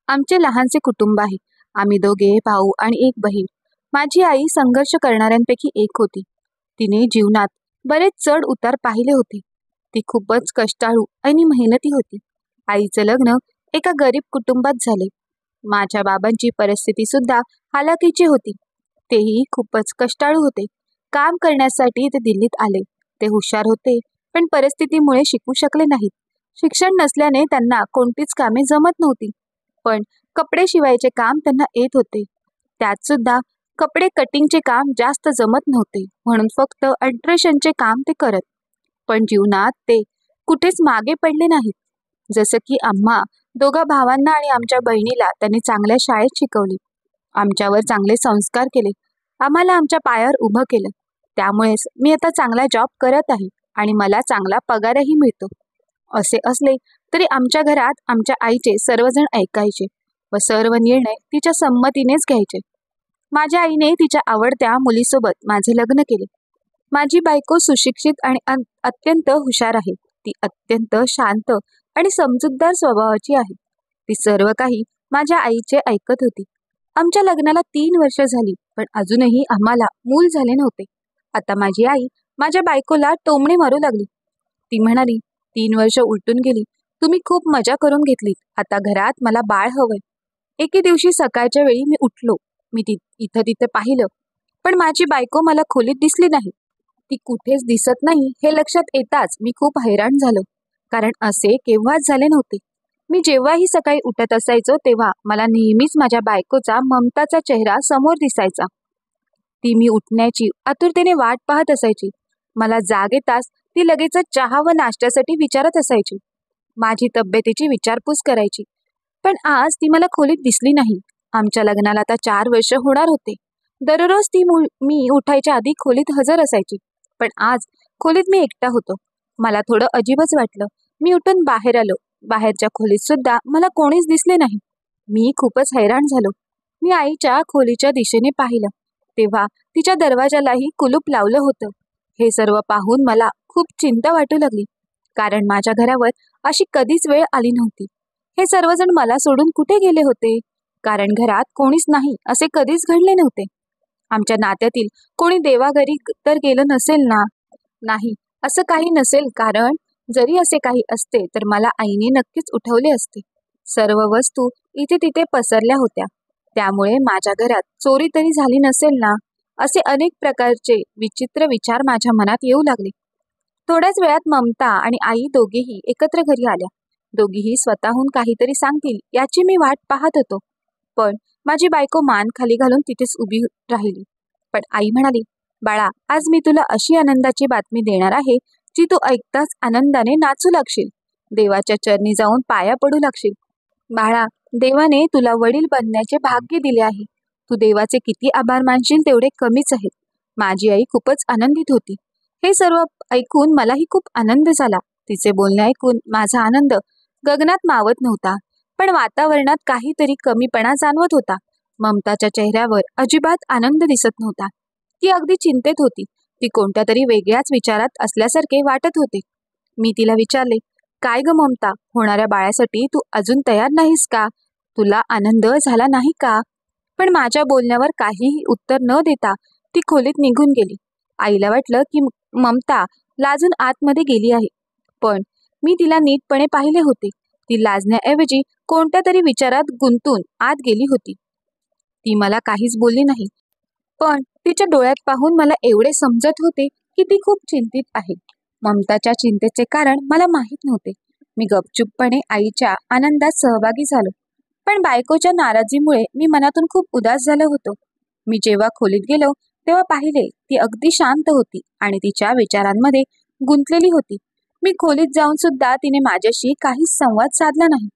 आमचे लहानसे कुटुंब आहे. आम्ही दोघे भाऊ आणि एक बहीण. माझी आई संघर्ष करणाऱ्यांपैकी एक होती. तिने जीवनात बरेच चढ उतार पाहिले होते. ती खूपच कष्टाळू आणि मेहनती होती. आईचं लग्न एका गरीब कुटुंबात झाले. माझ्या बाबांची परिस्थिती सुद्धा हालाकीची होती. तेही खूपच कष्टाळू होते. काम करण्यासाठी ते दिल्लीत आले. ते हुशार होते, पण परिस्थितीमुळे शिकू शकले नाहीत. शिक्षण नसल्याने त्यांना कोणतीच कामे जमत नव्हती. पण कपडे शिवायचे काम त्यांना येत होते. त्यात सुद्धा कपडे कटिंगचे काम जास्त जमत नव्हते, म्हणून फक्त अल्ट्रेशनचे काम ते करत. पण जीवनात ते कुठेच मागे पडले नाहीत. जसं की आम्हा दोघा भावांना आणि आमच्या बहिणीला त्यांनी चांगल्या शाळेत शिकवले, आमच्यावर चांगले संस्कार केले, आम्हाला आमच्या पायावर उभं केलं. त्यामुळेच मी आता चांगला जॉब करत आहे आणि मला चांगला पगारही मिळतो. असे असले तरी आमच्या घरात आमच्या आईचे सर्वजण ऐकायचे व सर्व निर्णय तिच्या संमतीनेच घ्यायचे. माझ्या आईने तिच्या आवडत्या मुलीसोबत माझे लग्न केले. माझी बायको सुशिक्षित आणि अत्यंत हुशार आहे. ती अत्यंत शांत आणि समजूतदार स्वभावाची आहे. ती सर्व काही माझ्या आईचे ऐकत होती. आमच्या लग्नाला 3 वर्ष झाली, पण अजूनही आम्हाला मूल झाले नव्हते. आता माझी आई माझ्या बायकोला टोमणे मारू लागली. ती म्हणाली, 3 वर्ष उलटून गेली, तुम्ही खूप मजा करून घेतलीत. आता घरात मला बाळ हवंय. एके दिवशी सकाळच्या वेळी मी उठलो. मी इथं तिथे पाहिलं, पण माझी बायको मला खोलीत दिसली नाही. ती कुठेच दिसत नाही हे लक्षात येताच मी खूप हैराण झालो, कारण असे केव्हाच झाले नव्हते. मी जेव्हाही सकाळी उठत असायचो तेव्हा मला नेहमीच माझ्या बायकोचा ममताचा चेहरा समोर दिसायचा. ती मी उठण्याची आतुरतेने वाट पाहत असायची. मला जाग येताच ती लगेचच चहा व नाश्त्यासाठी विचारत असायची. माझी तब्येतीची विचारपूस करायची. पण आज ती मला खोलीत दिसली नाही. आमच्या लग्नाला आता 4 वर्ष होणार होते. दररोज ती मी उठायच्या आधी खोलीत हजर असायची. पण आज खोलीत मी एकटा होतो. मला थोडं अजीबच वाटलं. मी उठून बाहेर आलो. बाहेरच्या खोलीत सुद्धा मला कोणीच दिसले नाही. मी खूपच हैराण झालो. मी आईच्या खोलीच्या दिशेने पाहिलं, तेव्हा तिच्या दरवाजालाही कुलूप लावलं होतं. हे सर्व पाहून मला खूप चिंता वाटू लागली, कारण माझ्या घरावर अशी कधीच वेळ आली नव्हती. हे सर्वजण मला सोडून कुठे गेले होते? कारण घरात कोणीच नाही असे कधीच घडले नव्हते. आमच्या नात्यातील कोणी देवाघरी तर गेलं नसेल ना? नाही, असं काही नसेल, कारण जरी असे काही असते तर मला आईने नक्कीच उठवले असते. सर्व वस्तू इथे तिथे पसरल्या होत्या, त्यामुळे माझ्या घरात चोरी तरी झाली नसेल ना? असे अनेक प्रकारचे विचित्र विचार माझ्या मनात येऊ लागले. थोड्याच वेळात ममता आणि आई दोघेही एकत्र घरी आल्या. दोघीही स्वतःहून काहीतरी सांगतील याची मी वाट पाहत होतो. पण माझी बायको मान खाली घालून तिथेच उभी राहिली. पण आई म्हणाली, बाळा, आज मी तुला अशी आनंदाची बातमी देणार आहे जी तू ऐकताच आनंदाने नाचू लागशील. देवाच्या चरणी जाऊन पाया पडू लागशील. बाळा, देवाने तुला वडील बनण्याचे भाग्य दिले आहे. तू देवाचे किती आभार मानशील तेवढे कमीच आहेत. माझी आई खूपच आनंदित होती. हे सर्व ऐकून मलाही खूप आनंद झाला. तिचे बोलणे ऐकून माझा आनंद गगनात मावत नव्हता, पण वातावरणात काहीतरी कमीपणा जाणवत होता. ममताच्या चेहऱ्यावर अजिबात आनंद दिसत नव्हता. ती अगदी चिंतेत होती. ती कोणत्या तरी वेगळ्याच विचारात असल्यासारखे वाटत होते. मी तिला विचारले, काय ग ममता, होणाऱ्या बाळासाठी तू अजून तयार नाहीस का? तुला आनंद झाला नाही का? पण माझ्या बोलण्यावर काहीही उत्तर न देता ती खोलीत निघून गेली. आईला वाटलं की ममता लाजून आतमध्ये गेली आहे, पण मी तिला नीटपणे पाहिले होते. ती लाजण्याऐवजी कोणत्या तरी विचारात गुंतून आत गेली होती. ती मला काहीच बोलली नाही, पण तिच्या डोळ्यात पाहून मला एवढे समजत होते की ती खूप चिंतित आहे. ममताच्या चिंतेचे कारण मला माहीत नव्हते. मी गपचूपपणे आईच्या आनंदात सहभागी झालो, पण बायकोच्या नाराजीमुळे मी मनातून खूप उदास झालो होतो. मी जेव्हा खोलीत गेलो तेव्हा पाहिले ती अगदी शांत होती आणि तिच्या विचारांमध्ये गुंतलेली होती. मी खोलीत जाऊन सुद्धा तिने माझ्याशी काहीच संवाद साधला नाही.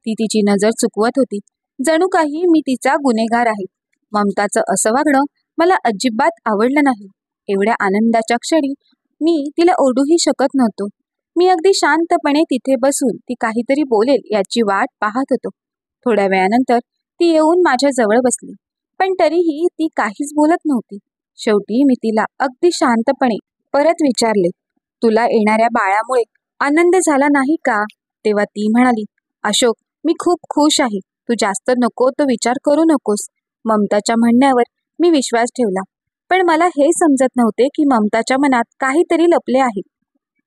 ती तिची नजर चुकवत होती, जणू काही मी तिचा गुन्हेगार आहे. ममताचं असं वागणं मला अजिबात आवडलं नाही. एवढ्या आनंदाच्या क्षणी मी तिला ओरडूही शकत नव्हतो. मी अगदी शांतपणे तिथे बसून ती काहीतरी बोलेल याची वाट पाहत होतो. थोड्या वेळानंतर ती येऊन माझ्या जवळ बसली, पण तरीही ती काहीच बोलत नव्हती. शेवटी मी तिला अगदी शांतपणे परत विचारले, तुला येणाऱ्या बाळामुळे आनंद झाला नाही का? तेव्हा ती म्हणाली, अशोक, मी खूप खुश आहे. तू जास्त नको तो विचार करू नकोस. ममताच्या म्हणण्यावर मी विश्वास ठेवला. पण मला हे समजत नव्हते की ममताच्या मनात काहीतरी लपले आहे.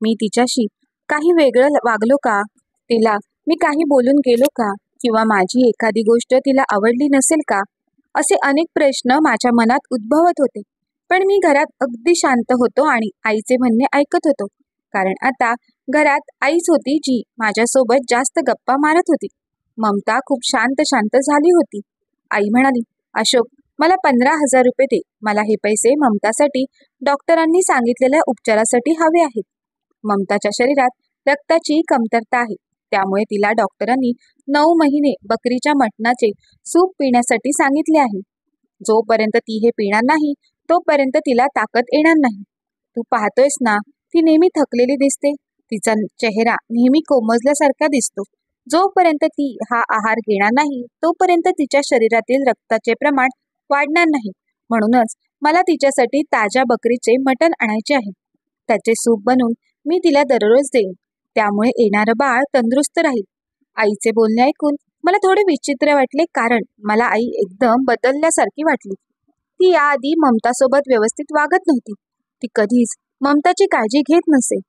मी तिच्याशी काही वेगळं वागलो का? तिला मी काही बोलून गेलो का? किंवा माझी एखादी गोष्ट तिला आवडली नसेल का? असे अनेक प्रश्न माझ्या मनात उद्भवत होते. पण मी घरात अगदी शांत होतो आणि आईचे म्हणणे ऐकत होतो. कारण आता घरात आईच होती जी माझ्यासोबत जास्त गप्पा मारत होती. ममता खूप शांत शांत झाली होती. आई म्हणाली, अशोक, मला 15,000 रुपये दे. मला हे पैसे ममतासाठी डॉक्टरांनी सांगितलेल्या उपचारासाठी हवे आहेत. ममताच्या शरीरात रक्ताची कमतरता आहे. त्यामुळे तिला डॉक्टरांनी 9 महिने बकरीच्या मटणाचे सूप पिण्यासाठी सांगितले आहे. जोपर्यंत ती हे पिणार नाही तोपर्यंत तिला ताकद येणार नाही. तू पाहतोयस ना, ती नेहमी थकलेली दिसते. तिचा चेहरा नेहमी कोमजल्यासारखा दिसतो. जोपर्यंत ती हा आहार घेणार नाही तोपर्यंत तिच्या शरीरातील रक्ताचे प्रमाण वाढणार नाही. म्हणूनच मला तिच्यासाठी ताज्या बकरीचे मटण आणायचे आहे. त्याचे सूप बनवून मी तिला दररोज देईन. त्यामुळे येणारं बाळ तंदुरुस्त राहील. आईचे बोलणे ऐकून मला थोडे विचित्र वाटले, कारण मला आई एकदम बदलल्यासारखी वाटली. ती याआधी ममतासोबत व्यवस्थित वागत नव्हती. ती कधीच ममताची काळजी घेत नसे.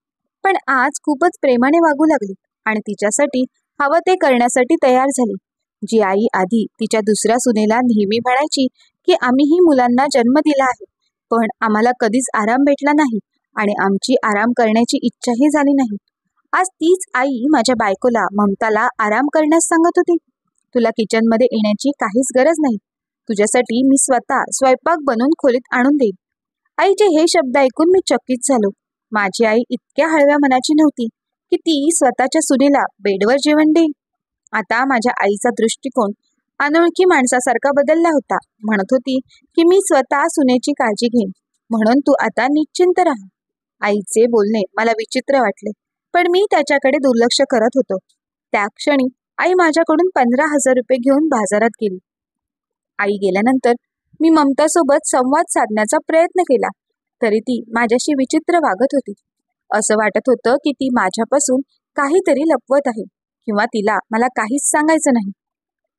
पण आज खूपच प्रेमाने वागू लागली आणि तिच्यासाठी हवं ते करण्यासाठी तयार झाली. जी आई आधी तिच्या दुसऱ्या सुनेला नेहमी म्हणायची की आम्हीही मुलांना जन्म दिला आहे, पण आम्हाला कधीच आराम भेटला नाही आणि आमची आराम करण्याची इच्छाही झाली नाही, आज तीच आई माझ्या बायकोला, ममताला आराम करण्यास सांगत होती. तुला किचनमध्ये येण्याची काहीच गरज नाही. तुझ्यासाठी मी स्वतः स्वयंपाक बनवून खोलीत आणून देईन. आईचे हे शब्द ऐकून मी चकित झालो. माझी आई इतक्या हळव्या मनाची नव्हती की ती स्वतःच्या सुनेला बेडवर जेवण देईल. आता माझ्या आईचा दृष्टिकोन अनोळखी माणसासारखा बदलला होता. म्हणत होती की मी स्वतः सुनेची काळजी घेईन, म्हणून तू आता निश्चिंत राहा. आईचे बोलणे मला विचित्र वाटले, पण मी त्याच्याकडे दुर्लक्ष करत होतो. त्या क्षणी आई माझ्याकडून 15,000 रुपये घेऊन बाजारात गेली. आई गेल्यानंतर मी ममतासोबत संवाद साधण्याचा प्रयत्न केला, तरी ती माझ्याशी विचित्र वागत होती. असं वाटत होतं की ती माझ्यापासून काहीतरी लपवत आहे किंवा तिला मला काहीच सांगायचं नाही.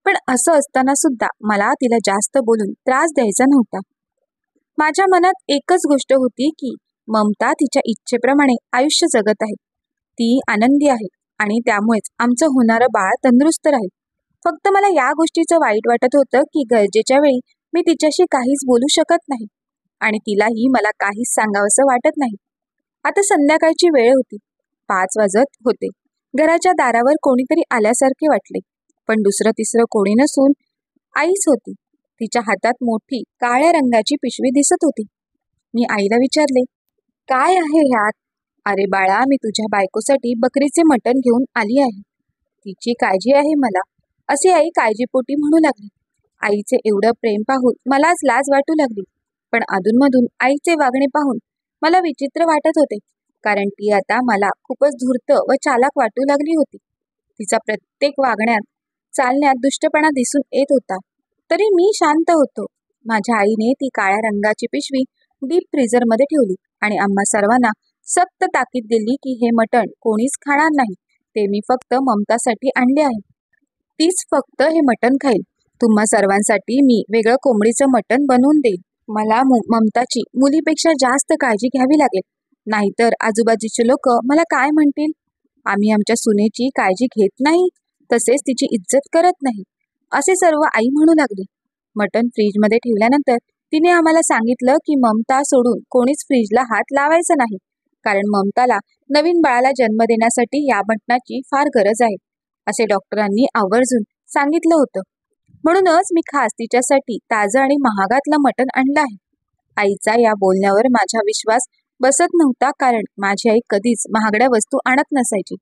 पण असं असताना सुद्धा मला तिला जास्त बोलून त्रास द्यायचा नव्हता. माझ्या मनात एकच गोष्ट होती की ममता तिच्या इच्छेप्रमाणे आयुष्य जगत आहे. ती आनंदी आहे आणि त्यामुळेच आमचं होणारं बाळ तंदुरुस्त राहील. फक्त मला या गोष्टीचं वाईट वाटत होतं की गरजेच्या वेळी मी तिच्याशी काहीच बोलू शकत नाही आणि तिलाही मला काहीच सांगावंसं वाटत नाही. आता संध्याकाळची वेळ होती. 5 वाजत होते. घराच्या दारावर कोणीतरी आल्यासारखे वाटले, पण दुसरं तिसरं कोणी नसून आईच होती. तिच्या हातात मोठी काळ्या रंगाची पिशवी दिसत होती. मी आईला विचारले, काय आहे ह्यात? अरे बाळा, मी तुझ्या बायकोसाठी बकरीचे मटण घेऊन आली आहे. तिची काळजी आहे मला, असे आई काळजीपोटी म्हणू लागली. आईचे एवढं प्रेम पाहून मलाच लाज वाटू लागली. पण अधूनमधून आईचे वागणे पाहून मला विचित्र वाटत होते, कारण ती आता मला खूपच धूर्त व चालाक वाटू लागली होती. तिचा प्रत्येक वागण्यात, चालण्यात दुष्टपणा दिसून येत होता. तरी मी शांत होतो. माझ्या आईने ती काळ्या रंगाची पिशवी डीप फ्रीझरमध्ये ठेवली आणि आम्हा सर्वांना सक्त ताकीद दिली की हे मटण कोणीच खाणार नाही. ते मी फक्त ममतासाठी आणले आहे. तीच फक्त हे मटण खाईल. तुम्हा सर्वांसाठी मी वेगळं कोंबडीचं मटण बनवून देईल. मला ममताची मुलीपेक्षा जास्त काळजी घ्यावी लागेल, नाहीतर आजूबाजूचे लोक मला काय म्हणतील? आम्ही आमच्या सुनेची काळजी घेत नाही, तसेच तिची इज्जत करत नाही, असे सर्व आई म्हणू लागली. मटण फ्रीजमध्ये ठेवल्यानंतर तिने आम्हाला सांगितलं की ममता सोडून कोणीच फ्रीजला हात लावायचा नाही, कारण ममताला नवीन बाळाला जन्म देण्यासाठी या मटणाची फार गरज आहे, असे डॉक्टरांनी आवर्जून सांगितलं होतं. म्हणूनच मी खास तिच्यासाठी ताजं आणि महागातलं मटण आणलं आहे. आईचा या बोलण्यावर माझा विश्वास बसत नव्हता, कारण माझी आई कधीच महागड्या वस्तू आणत नसायची.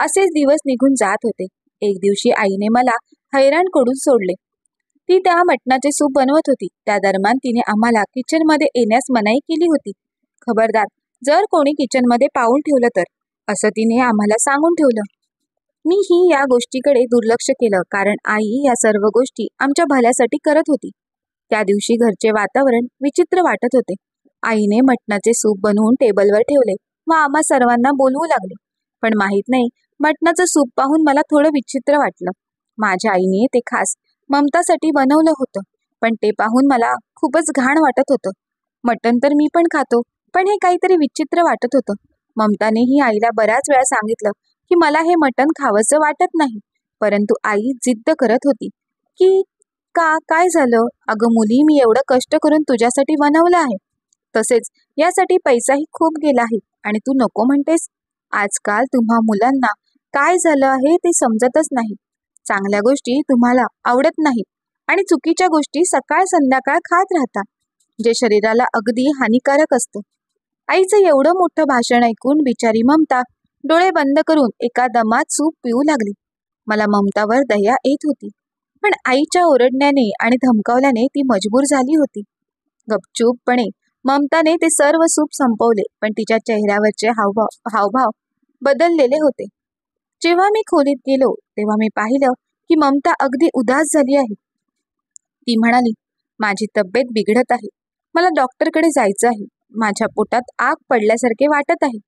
असेच दिवस निघून जात होते. एक दिवशी आईने मला हैराण करून सोडले. ती त्या मटणाचे सूप बनवत होती. त्या दरम्यान तिने आम्हाला किचनमध्ये येण्यास मनाई केली होती. खबरदार, जर कोणी किचनमध्ये पाऊल ठेवलं तर, असं तिने आम्हाला सांगून ठेवलं. मीही या गोष्टीकडे दुर्लक्ष केलं, कारण आई या सर्व गोष्टी आमच्या भल्यासाठी करत होती. त्या दिवशी घरचे वातावरण विचित्र वाटत होते. आईने मटणाचे सूप बनवून टेबलवर ठेवले व आम्हा सर्वांना बोलवू लागले. पण माहित नाही, मटणाचं सूप पाहून मला थोडं विचित्र वाटलं. माझ्या आईने ते खास ममतासाठी बनवलं होतं, पण ते पाहून मला खूपच घाण वाटत होतं. मटण तर मी पण खातो, पण हे काहीतरी विचित्र वाटत होतं. ममतानेही आईला बऱ्याच वेळा सांगितलं की मला हे मटण खावंसं वाटत नाही, परंतु आई जिद्द करत होती की काय झालं अगं मुली, मी एवढं कष्ट करून तुझ्यासाठी बनवलं आहे, तसेच यासाठी पैसाही खूप गेला आहे आणि तू नको म्हणतेस. आजकाल तुम्हा मुलांना काय झालं आहे ते समजतच नाही. चांगल्या गोष्टी तुम्हाला आवडत नाही आणि चुकीच्या गोष्टी सकाळ संध्याकाळ खात राहता, जे शरीराला अगदी हानिकारक असतं. आईचं एवढं मोठं भाषण ऐकून बिचारी ममता डोळे बंद करून एका दमात सूप पिऊ लागली. मला ममतावर दया येत होती, पण आईच्या ओरडण्याने आणि धमकावल्याने ती मजबूर झाली होती. गपचूपपणे ममताने ते सर्व सूप संपवले, पण तिच्या चेहऱ्यावरचे हावभाव बदललेले होते. जेव्हा मी खोलीत गेलो तेव्हा मी पाहिलं की ममता अगदी उदास झाली आहे. ती म्हणाली, माझी तब्येत बिघडत आहे, मला डॉक्टरकडे जायचं आहे, माझ्या पोटात आग पडल्यासारखे वाटत आहे.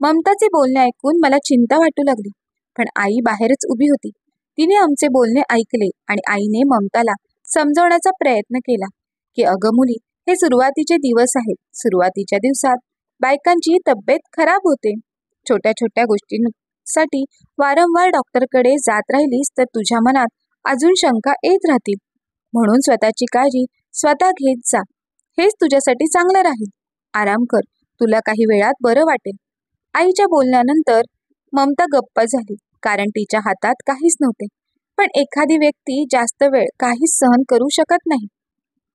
ममताचे बोलणे ऐकून मला चिंता वाटू लागली, पण आई बाहेरच उभी होती. तिने आमचे बोलणे ऐकले आणि आईने ममताला समजवण्याचा प्रयत्न केला की अगं मुली, हे सुरुवातीचे दिवस आहेत. सुरुवातीच्या दिवसात बायकांची तब्येत खराब होते. छोट्या छोट्या गोष्टींसाठी वारंवार डॉक्टरकडे जात राहिलीस तर तुझ्या मनात अजून शंका येत राहतील. म्हणून स्वतःची काळजी स्वतः घेत जा, हेच तुझ्यासाठी चांगलं राहील. आराम कर, तुला काही वेळात बरं वाटेल. आईच्या बोलण्यानंतर ममता गप्प झाली, कारण तिच्या हातात काहीच नव्हते. पण एखादी व्यक्ती जास्त वेळ काहीच सहन करू शकत नाही.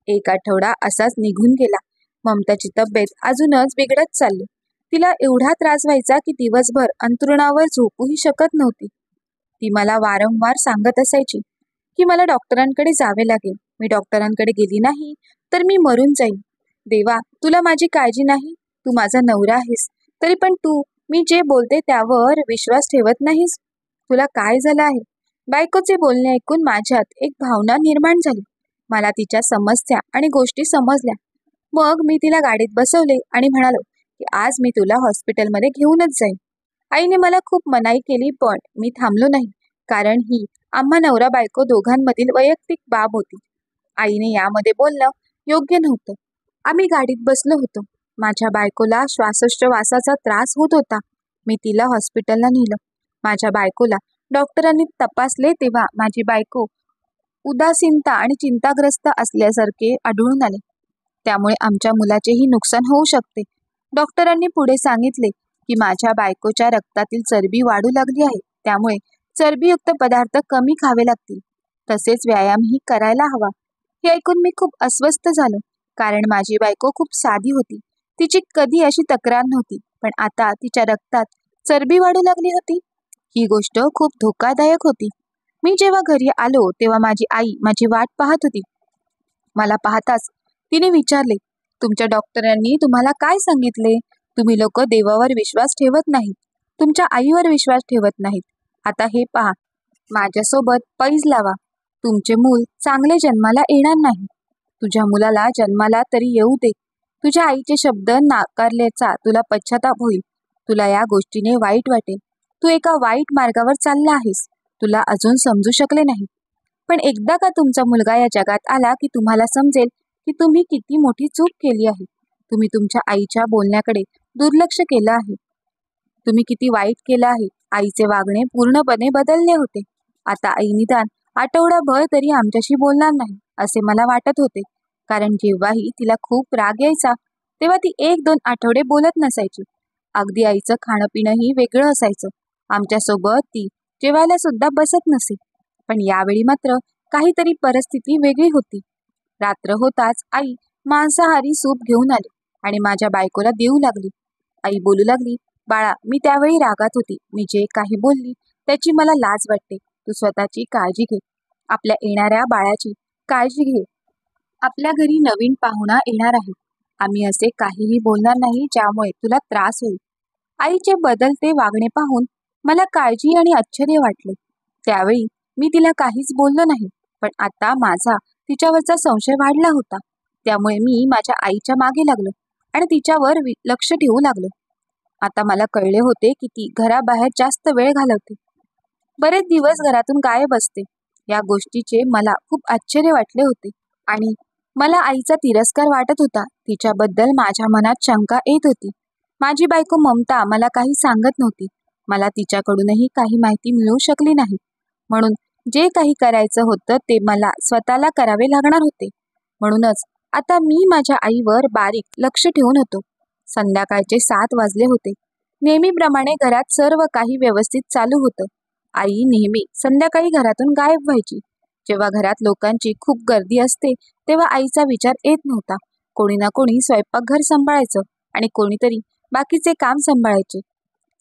एक आठवडा असाच निघून गेला. ममताची तब्येत अजूनच बिघडत चालली. तिला एवढा त्रास व्हायचा की दिवसभर अंथरुणावर झोपूही शकत नव्हती. ती मला वारंवार सांगत असायची की मला डॉक्टरांकडे जावे लागेल. मी डॉक्टरांकडे गेली नाही तर मी मरून जाईन. देवा, तुला माझी काळजी नाही? तू माझा नवरा आहेस, तरी पण तू मी जे बोलते त्यावर विश्वास ठेवत नाहीस. तुला काय झालं आहे? बायकोचे बोलणे ऐकून माझ्यात एक भावना निर्माण झाली. मला तिच्या समस्या आणि गोष्टी समजल्या. मग मी तिला गाडीत बसवले आणि म्हणालो की आज मी तुला हॉस्पिटलमध्ये घेऊनच जाईन. आईने मला खूप मनाई केली, पण मी थांबलो नाही, कारण ही आम्हा नवरा बायको दोघांमधील वैयक्तिक बाब होती. आईने यामध्ये बोलणं योग्य नव्हतं. आम्ही गाडीत बसलो होतो. माझ्या बायकोला श्वासोच्छवासाचा त्रास होत होता. मी तिला हॉस्पिटलला नेलं. माझ्या बायकोला डॉक्टरांनी तपासले तेव्हा माझी बायको उदासीनता आणि चिंताग्रस्त असल्यासारखे आढळून आले. त्यामुळे आमच्या मुलाचेही नुकसान होऊ शकते. डॉक्टरांनी पुढे सांगितले की माझ्या बायकोच्या रक्तातील चरबी वाढू लागली आहे, त्यामुळे चरबीयुक्त पदार्थ कमी खावे लागतील, तसेच व्यायामही करायला हवा. हे ऐकून मी खूप अस्वस्थ झालो, कारण माझी बायको खूप साधी होती. तिची कधी अशी तक्रार नव्हती, पण आता तिच्या रक्तात चरबी वाढू लागली होती. ही गोष्ट खूप धोकादायक होती. मी जेव्हा घरी आलो तेव्हा माझी आई माझी वाट पाहत होती. मला पाहताच तिने विचारले, तुमच्या डॉक्टरांनी तुम्हाला काय सांगितले? तुम्ही लोक देवावर विश्वास ठेवत नाहीत, तुमच्या आईवर विश्वास ठेवत नाहीत. आता हे पहा, माझ्यासोबत पैज लावा. तुमचे मूल चांगले जन्माला येणार नाही. तुझ्या मुलाला जन्माला तरी येऊ दे. तुझ्या आईचे शब्द नाकारल्याचा तुला पश्चाताप होईल. तुला या गोष्टीने वाईट वाटेल. तू एका वाईट मार्गावर चालला आहेस. तुला अजून समजू शकले नाही. पण एकदा का तुमचा मुलगा या जगात आला की तुम्हाला समजेल की तुम्ही किती मोठी चूक केली आहे. तुम्ही तुमच्या आईच्या बोलण्याकडे दुर्लक्ष केलं आहे. तुम्ही किती वाईट केलं आहे. आईचे वागणे पूर्णपणे बदलले होते. आता आई निदान आठवडाभर तरी आमच्याशी बोलणार नाही असे मला वाटत होते, कारण जेव्हाही तिला खूप राग यायचा तेव्हा ती 1-2 आठवडे बोलत नसायची. अगदी आईचं खाणं पिणंही वेगळं असायचं. आमच्यासोबत ती जेवायला सुद्धा बसत नसे. पण यावेळी मात्र काहीतरी परिस्थिती वेगळी होती. रात्र होताच आई मांसाहारी सूप घेऊन आली आणि माझ्या बायकोला देऊ लागली. आई बोलू लागली, बाळा, मी त्यावेळी रागात होती. मी जे काही बोलली त्याची मला लाज वाटते. तू स्वतःची काळजी घे. आपल्या येणाऱ्या बाळाची काळजी घे. आपल्या घरी नवीन पाहुणा येणार आहे. आम्ही असे काहीही बोलणार नाही ज्यामुळे तुला त्रास होईल. आईचे बदलते वागणे पाहून मला काळजी आणि आश्चर्य वाटले. त्यावेळी मी तिला काहीच बोललो नाही, पण आता माझा तिच्यावरचा संशय वाढला होता. त्यामुळे मी माझ्या आईच्या मागे लागलो आणि तिच्यावर लक्ष ठेवू लागलो. आता मला कळले होते की ती घराबाहेर जास्त वेळ घालवते. बरेच दिवस घरातून गायब असते. या गोष्टीचे मला खूप आश्चर्य वाटले होते आणि मला आईचा तिरस्कार वाटत होता. तिच्याबद्दल माझ्या मनात शंका येत होती. माझी बायको ममता मला काही सांगत नव्हती. मला तिच्याकडूनही काही माहिती मिळू शकली नाही. म्हणून जे काही करायचं होतं ते मला स्वतःला करावे लागणार होते. म्हणूनच आता मी माझ्या आईवर बारीक लक्ष ठेवून होतो. संध्याकाळचे 7 वाजले होते. नेहमीप्रमाणे घरात सर्व काही व्यवस्थित चालू होतं. आई नेहमी संध्याकाळी घरातून गायब व्हायची. जेव्हा घरात लोकांची खूप गर्दी असते तेव्हा आईचा विचार येत नव्हता. कोणी ना कोणी स्वयंपाकघर सांभाळायचं आणि कोणीतरी बाकीचे काम सांभाळायचे.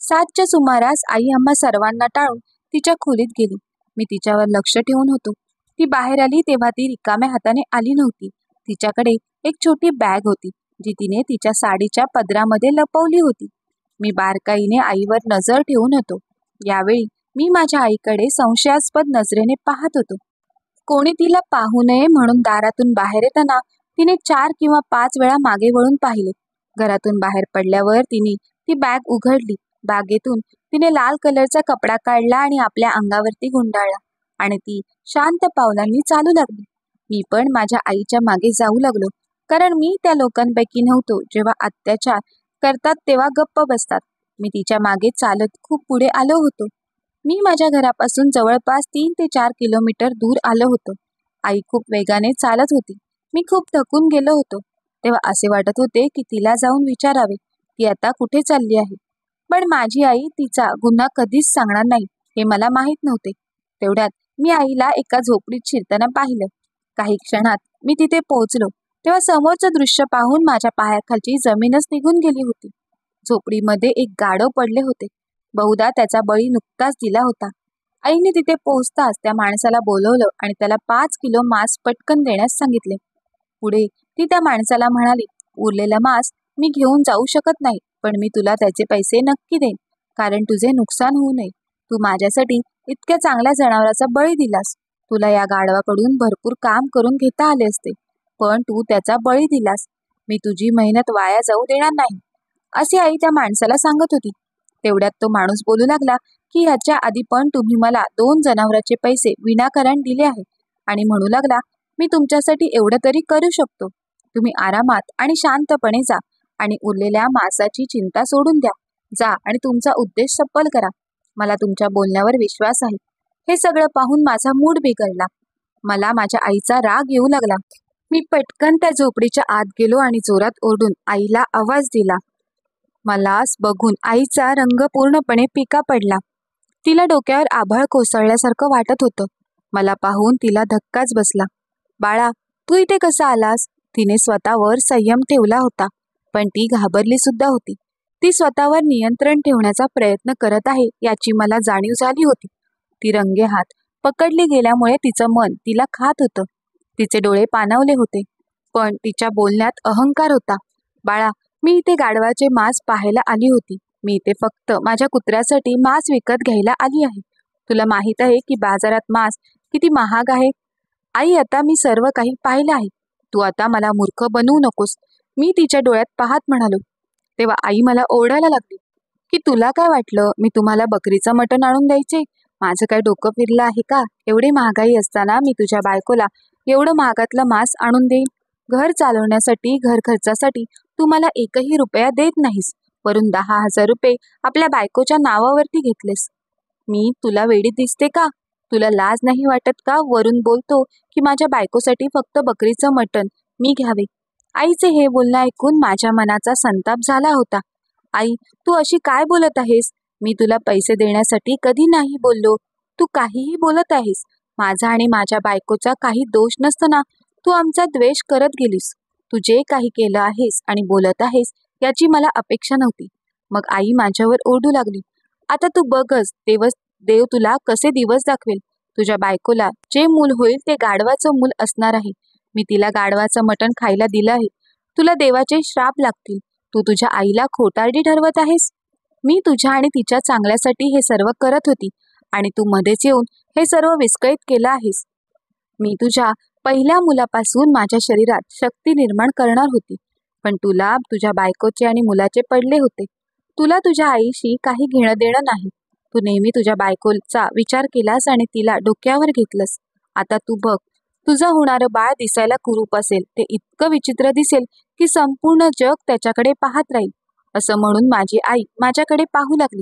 7च्या सुमारास आई आम्हा सर्वांना टाळून तिच्या खोलीत गेली. मी तिच्यावर लक्ष ठेवून होतो. ती बाहेर आली तेव्हा ती रिकाम्या हाताने आली नव्हती. तिच्याकडे एक छोटी बॅग होती जी तिने तिच्या साडीच्या पदरामध्ये लपवली होती. मी बारकाईने आईवर नजर ठेवून होतो. यावेळी मी माझ्या आईकडे संशयास्पद नजरेने पाहत होतो. कोणी तिला पाहू नये म्हणून दारातून बाहेर येताना तिने 4 किंवा 5 वेळा मागे वळून पाहिले. घरातून बाहेर पडल्यावर तिने ती बॅग उघडली. बॅगेतून तिने लाल कलरचा कपडा काढला आणि आपल्या अंगावरती गुंडाळला आणि ती शांत पावलांनी चालू लागली. मी पण माझ्या आईच्या मागे जाऊ लागलो, कारण मी त्या लोकांपैकी नव्हतो जेव्हा अत्याचार करतात तेव्हा गप्प बसतात. मी तिच्या मागे चालत खूप पुढे आलो होतो. मी माझ्या घरापासून जवळपास 3 ते 4 किलोमीटर दूर आलो होतो. आई खूप वेगाने चालत होती. मी खूप थकून गेलो होतो. तेव्हा असे वाटत होते की तिला जाऊन विचारावे ती आता कुठे चालली आहे. पण माझी आई तिचा गुन्हा कधीच सांगणार नाही हे मला माहीत नव्हते. तेवढ्यात मी आईला एका झोपडीत शिरताना पाहिलं. काही क्षणात मी तिथे पोहोचलो तेव्हा समोरचं दृश्य पाहून माझ्या पायाखालची जमीनच निघून गेली होती. झोपडीमध्ये एक गाढव पडले होते. बहुधा त्याचा बळी नुकताच दिला होता. आईने तिथे पोहोचताच त्या माणसाला बोलवलं आणि त्याला 5 किलो मांस पटकन देण्यास सांगितले. पुढे ती त्या माणसाला म्हणाली, उरलेला मांस मी घेऊन जाऊ शकत नाही, पण मी तुला त्याचे पैसे नक्की देईन, कारण तुझे नुकसान होऊ नये. तू माझ्यासाठी इतक्या चांगल्या जनावराचा बळी दिलास. तुला या गाढवाकडून भरपूर काम करून घेता आले असते, पण तू त्याचा बळी दिलास. मी तुझी मेहनत वाया जाऊ देणार नाही, असे आई त्या माणसाला सांगत होती. तेवढ्यात तो माणूस बोलू लागला की ह्याच्या आधी पण तुम्ही मला 2 जनावराचे पैसे विनाकारण दिले आहे आणि म्हणू लागला, मी तुमच्यासाठी एवढं तरी करू शकतो. तुम्ही आरामात आणि शांतपणे जा आणि उरलेल्या मांसाची चिंता सोडून द्या. जा आणि तुमचा उद्देश सफल करा. मला तुमच्या बोलण्यावर विश्वास आहे. हे सगळं पाहून माझा मूड बिघडला. मला माझ्या आईचा राग येऊ लागला. मी पटकन त्या झोपडीच्या आत गेलो आणि जोरात ओरडून आईला आवाज दिला. मला बघून आईचा रंग पूर्णपणे फिका पडला. तिला डोक्यावर आभाळ कोसळल्यासारखं वाटत होतं. मला पाहून तिला धक्काच बसला. बाळा, तू इथे कसा आलास? तिने स्वतःवर संयम ठेवला होता, पण ती घाबरली सुद्धा होती. ती स्वतःवर नियंत्रण ठेवण्याचा प्रयत्न करत आहे याची मला जाणीव झाली होती. ती रंगेहात पकडली गेल्यामुळे तिचं मन तिला खात होतं. तिचे डोळे पाणावले होते, पण तिच्या बोलण्यात अहंकार होता. बाळा, मी इथे गाढवाचे मांस पाहायला आली होती. मी इथे फक्त माझ्या कुत्र्यासाठी मांस विकत घ्यायला आली आहे. तुला माहित आहे की बाजारात मांस किती महाग आहे? आई, आता मी सर्व काही पाहिलं आहे. तू आता मला मूर्ख बनवू नकोस, मी तिच्या डोळ्यात पाहत म्हणालो. तेव्हा आई मला ओरडायला लागली की तुला काय वाटलं मी तुम्हाला बकरीचं मटण आणून द्यायचे? माझं काय डोकं फिरलं आहे का? एवढी महागाई असताना मी तुझ्या बायकोला एवढं महागातलं मांस आणून देईन? घर चालवण्यासाठी, घर खर्चासाठी तू मला एकही रुपया देत नाहीस, वरून 10,000 रुपये आपल्या बायकोच्या नावावरती घेतलेस. मी तुला वेडी दिसते का? तुला लाज नाही वाटत का? वरून बोलतो की माझ्या बायकोसाठी फक्त बकरीचं मटण मी घ्यावे. आईचे हे बोलणं ऐकून माझ्या मनाचा संताप झाला होता. आई, तू अशी काय बोलत आहेस? मी तुला पैसे देण्यासाठी कधी नाही बोललो. तू काहीही बोलत आहेस. माझा आणि माझ्या बायकोचा काही दोष नसताना तू आमचा द्वेष करत गेलीस. तू जे काही केलं आहेस आणि बोलत आहेस याची मला अपेक्षा नव्हती. मग आई माझ्यावर ओरडू लागली. आता तू बघच, देव तुला कसे दिवस दाखवेल. तुझ्या बायकोला जे मूल होईल ते गाढवाचं मूल असणार आहे. मी तिला गाढवाचं मटण खायला दिलं आहे. तुला देवाचे श्राप लागतील. तू तुझ्या आईला खोटारडी ठरवत आहेस. मी तुझ्या आणि तिच्या चांगल्यासाठी हे सर्व करत होती आणि तू मध्येच येऊन हे सर्व विस्कळीत केलं आहेस. मी तुझ्या पहिल्या मुलापासून माझ्या शरीरात शक्ती निर्माण करणार होती, पण तुला तुझ्या बायकोचे आणि मुलाचे पडले होते. तुला तुझ्या आईशी काही घेणं देणं नाही. तू नेहमी तुझ्या बायकोचा विचार केलास आणि तिला डोक्यावर घेतलंस. आता तू बघ, तुझं होणारं बाळ दिसायला कुरूप असेल, ते इतकं विचित्र दिसेल की संपूर्ण जग त्याच्याकडे पाहत राहील. असं म्हणून माझी आई माझ्याकडे पाहू लागली.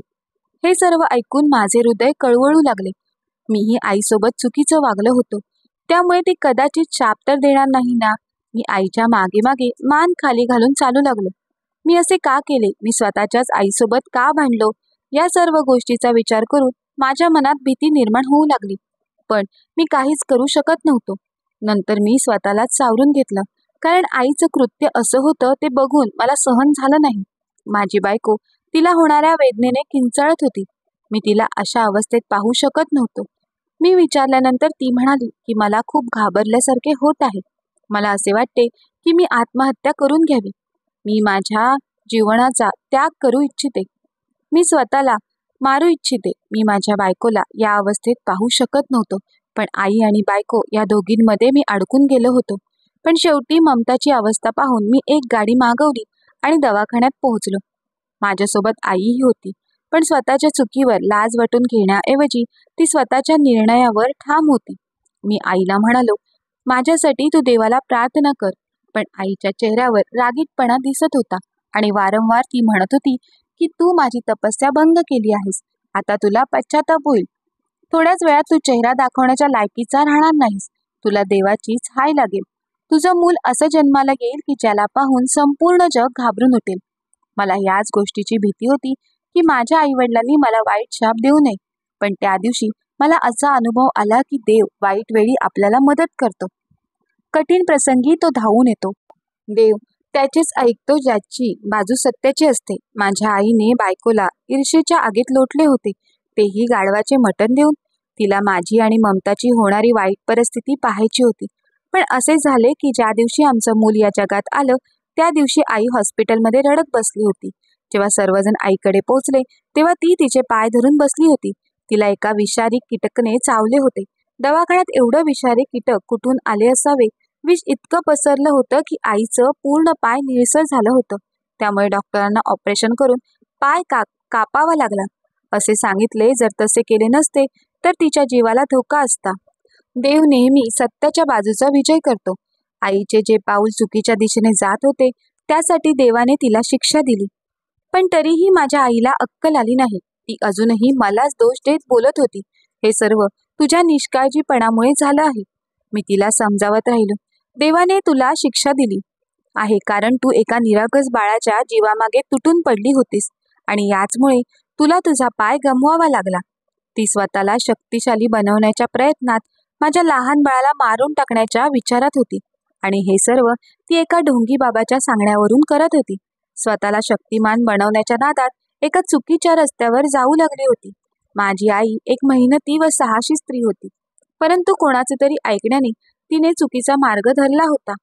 हे सर्व ऐकून माझे हृदय कळवळू लागले. मीही आईसोबत चुकीचं वागलं होतो, त्यामुळे ती कदाचित शाप तर देणार नाही ना. मी आईच्या मागे मागे मान खाली घालून चालू लागलो. मी असे का केले, मी स्वतःच्याच आईसोबत का भांडलो, या सर्व गोष्टीचा विचार करून माझ्या मनात भीती निर्माण होऊ लागली. पण मी काहीच करू शकत नव्हतो. नंतर मी स्वतःलाच सावरून घेतलं, कारण आईचं कृत्य असं होतं ते बघून मला सहन झालं नाही. माझी बायको तिला होणाऱ्या वेदनेने किंचाळत होती. मी तिला अशा अवस्थेत पाहू शकत नव्हतो. मी विचारल्यानंतर ती म्हणाली की मला खूप घाबरल्यासारखे होत आहे. मला असे वाटते की मी आत्महत्या करून घ्यावी. मी माझ्या जीवनाचा त्याग करू इच्छिते. मी स्वतःला मारू इच्छिते. मी माझ्या बायकोला या अवस्थेत पाहू शकत नव्हतो. पण आई आणि बायको या दोघींमध्ये मी अडकून गेलो होतो. पण शेवटी ममताची अवस्था पाहून मी एक गाडी मागवली आणि दवाखान्यात पोहोचलो. माझ्यासोबत आईही होती. पण स्वतःच्या चुकीवर लाज वाटून घेण्याऐवजी ती स्वतःच्या निर्णयावर ठाम होती. मी आईला म्हणालो, माझ्यासाठी तू देवाला प्रार्थना कर. पण आईच्या चेहऱ्यावर रागीटपणा दिसत होता आणि वारंवार ती म्हणत होती की तू माझी तपस्या भंग केली आहेस. आता तुला पश्चाताप होईल. थोड्याच वेळात तू चेहरा दाखवण्याच्या लायकीचा राहणार नाहीस. तुला देवाचीच हाय लागेल. तुझं मूल असं जन्माला येईल की ज्याला पाहून संपूर्ण जग घाबरून उठेल. मला याच गोष्टीची भीती होती की माझ्या आईवडिलांनी मला वाईट शाप देऊ नये. पण त्या दिवशी मला असा अनुभव आला की देव वाईट वेळी आपल्याला मदत करतो. कठीण प्रसंगी तो धावून येतो. देव त्याचेच ऐकतो ज्याची बाजू सत्याची असते. माझ्या आईने बायकोला ईर्षेच्या आगीत लोटले होते, तेही गाढवाचे मटण देऊन. तिला माझी आणि ममताची होणारी वाईट परिस्थिती पाहायची होती. पण असे झाले की ज्या दिवशी आमचं मूल या जगात आलं त्या दिवशी आई हॉस्पिटलमध्ये रडत बसली होती. जेव्हा सर्वजण आईकडे पोहोचले तेव्हा ती तिचे पाय धरून बसली होती. तिला एका विषारी कीटकने चावले होते. दवाखान्यात एवढं विषारी कीटक कुठून आले असावे. विष इतकं पसरलं होतं की आईचं पूर्ण पाय निळसर झालं होतं. त्यामुळे डॉक्टरांना ऑपरेशन करून पाय कापावा लागला. असे सांगितले, जर तसे केले नसते तर तिच्या जीवाला धोका असता. देव नेहमी सत्याच्या बाजूचा विजय करतो. आईचे जे पाऊल चुकीच्या दिशेने जात होते त्यासाठी देवाने तिला शिक्षा दिली. पण तरीही माझ्या आईला अक्कल आली नाही. ती अजूनही मलाच दोष देत बोलत होती. हे सर्व तुझ्या निष्काळजीपणामुळे झालं आहे. मी तिला समजावत राहिलो. देवाने तुला शिक्षा दिली आहे कारण तू एका निरागस बाळाच्या जीवामागे तुटून पडली होतीस आणि याचमुळे तुला तुझा पाय गमवावा लागला. ती स्वतःला शक्तिशाली बनवण्याच्या प्रयत्नात माझ्या लहान बाळाला मारून टाकण्याच्या विचारात होती आणि हे सर्व ती एका ढोंगी बाबाच्या सांगण्यावरून करत होती. स्वतःला शक्तिमान बनवण्याच्या नादात एका चुकीच्या रस्त्यावर जाऊ लागली होती. माझी आई एक मेहनती व साहसी स्त्री होती, परंतु कोणाचे तरी ऐकण्याने तिने चुकीचा मार्ग धरला होता.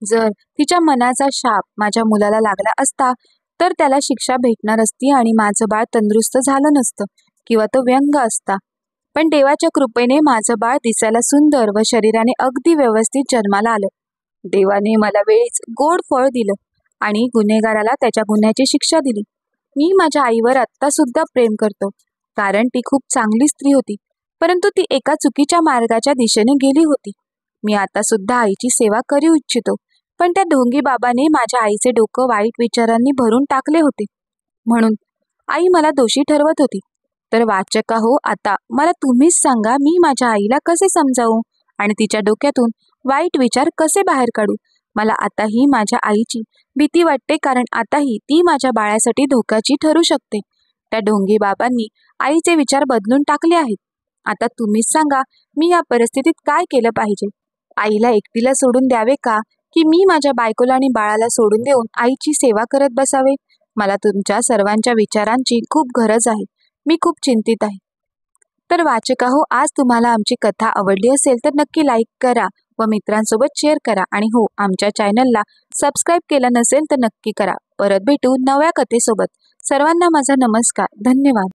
जर तिच्या मनाचा शाप माझ्या मुलाला लागला असता तर त्याला शिक्षा भेटणार असती आणि माझं बाळ तंदुरुस्त झालं नसतं किंवा तो व्यंग असता. पण देवाच्या कृपेने माझं बाळ दिसायला सुंदर व शरीराने अगदी व्यवस्थित जन्माला आलं. देवाने मला वेळीच गोड फळ दिलं आणि गुन्हेगाराला त्याच्या गुन्ह्याची शिक्षा दिली. मी माझ्या आईवर आत्ता सुद्धा प्रेम करतो कारण ती खूप चांगली स्त्री होती, परंतु ती एका चुकीच्या मार्गाच्या दिशेने गेली होती. मी आता सुद्धा आईची सेवा करू इच्छितो, पण त्या ढोंगी बाबाने माझ्या आईचे डोकं वाईट विचारांनी भरून टाकले होते. म्हणून आई मला दोषी ठरवत होती. तर वाचका हो, आता मला तुम्हीच सांगा, मी माझ्या आईला कसे समजावू आणि तिच्या डोक्यातून वाईट विचार कसे बाहेर काढू. मला आताही माझ्या आईची भीती वाटते कारण आताही ती माझ्या बाळासाठी धोक्याची ठरू शकते. त्या ढोंगी बाबांनी आईचे विचार बदलून टाकले आहेत. आता तुम्हीच सांगा, मी या परिस्थितीत काय केलं पाहिजे. आईला एकटीला सोडून द्यावे का की मी माझ्या बायकोला आणि बाळाला सोडून देऊन आईची सेवा करत बसावे. मला तुमच्या सर्वांच्या विचारांची खूप गरज आहे. मी खूप चिंतित आहे. तर वाचका हो, आज तुम्हाला आमची कथा आवडली असेल तर नक्की लाईक करा व मित्रांसोबत शेअर करा आणि हो, आमच्या चॅनलला सबस्क्राईब केलं नसेल तर नक्की करा. परत भेटू नव्या कथेसोबत. सर्वांना माझा नमस्कार. धन्यवाद.